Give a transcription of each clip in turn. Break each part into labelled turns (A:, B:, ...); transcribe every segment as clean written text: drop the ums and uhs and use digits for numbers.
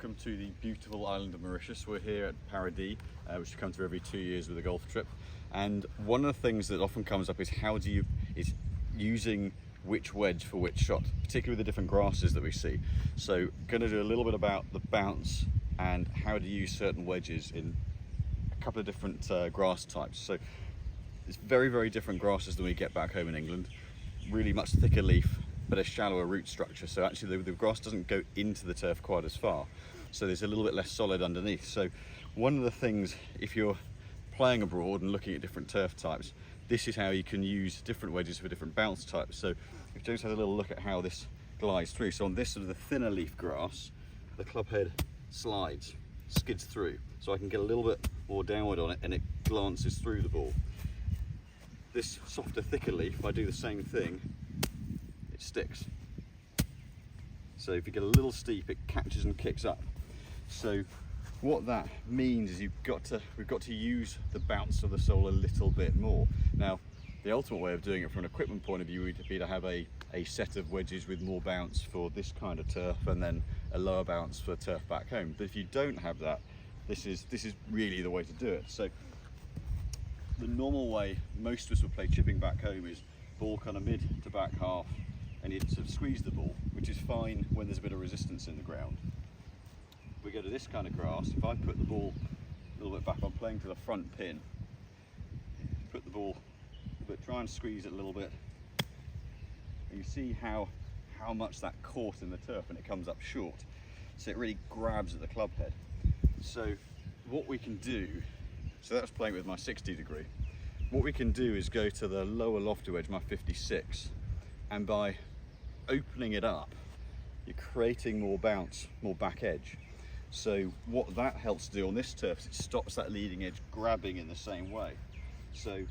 A: welcome to the beautiful island of Mauritius. We're here at Paradis, which we come to every 2 years with a golf trip. And one of the things that often comes up is using which wedge for which shot, particularly with the different grasses that we see. So going to do a little bit about the bounce and how to use certain wedges in a couple of different grass types. So it's very, very different grasses than we get back home in England. Really much thicker leaf, but a shallower root structure. So actually the grass doesn't go into the turf quite as far. So there's a little bit less solid underneath. So one of the things, if you're playing abroad and looking at different turf types, this is how you can use different wedges for different bounce types. So if James has a little look at how this glides through. So on this sort of the thinner leaf grass, the club head slides, skids through. So I can get a little bit more downward on it and it glances through the ball. This softer, thicker leaf, if I do the same thing, it sticks. So if you get a little steep, it catches and kicks up. So what that means is we've got to use the bounce of the sole a little bit more. Now, the ultimate way of doing it from an equipment point of view would be to have a set of wedges with more bounce for this kind of turf and then a lower bounce for turf back home. But if you don't have that, this is really the way to do it. So the normal way most of us would play chipping back home is ball kind of mid to back half, and you sort of squeeze the ball, which is fine when there's a bit of resistance in the ground. If we go to this kind of grass, if I put the ball a little bit back, I'm playing to the front pin, put the ball a bit, try and squeeze it a little bit, and you see how much that caught in the turf and it comes up short. So it really grabs at the club head. So what we can do, so that's playing with my 60 degree. What we can do is go to the lower lofty wedge, my 56, and by opening it up, you're creating more bounce, more back edge. So what that helps to do on this turf is it stops that leading edge grabbing in the same way. So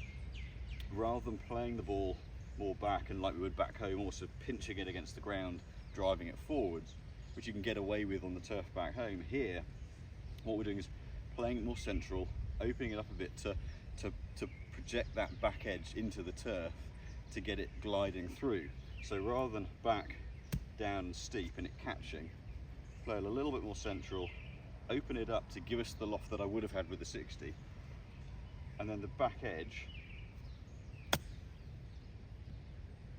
A: rather than playing the ball more back and like we would back home, also pinching it against the ground, driving it forwards, which you can get away with on the turf back home, here what we're doing is playing it more central, opening it up a bit to project that back edge into the turf to get it gliding through. So rather than back, down and steep and it catching, play it a little bit more central, open it up to give us the loft that I would have had with the 60, and then the back edge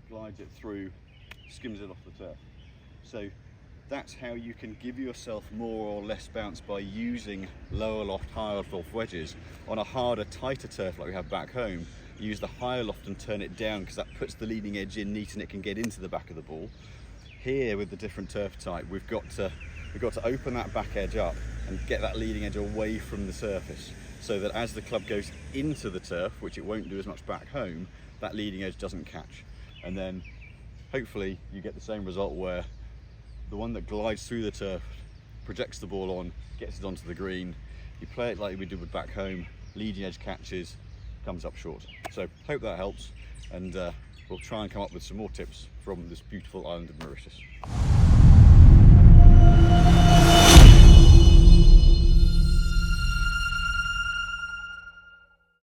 A: glides it through, skims it off the turf. So that's how you can give yourself more or less bounce by using lower loft, higher loft wedges. On a harder, tighter turf like we have back home, use the higher loft and turn it down because that puts the leading edge in neat and it can get into the back of the ball. Here with the different turf type, we've got to open that back edge up and get that leading edge away from the surface so that as the club goes into the turf, which it won't do as much back home, that leading edge doesn't catch. And then hopefully you get the same result where the one that glides through the turf projects the ball on, gets it onto the green. You play it like we did with back home, leading edge catches, comes up short. So hope that helps, and we'll try and come up with some more tips from this beautiful island of Mauritius.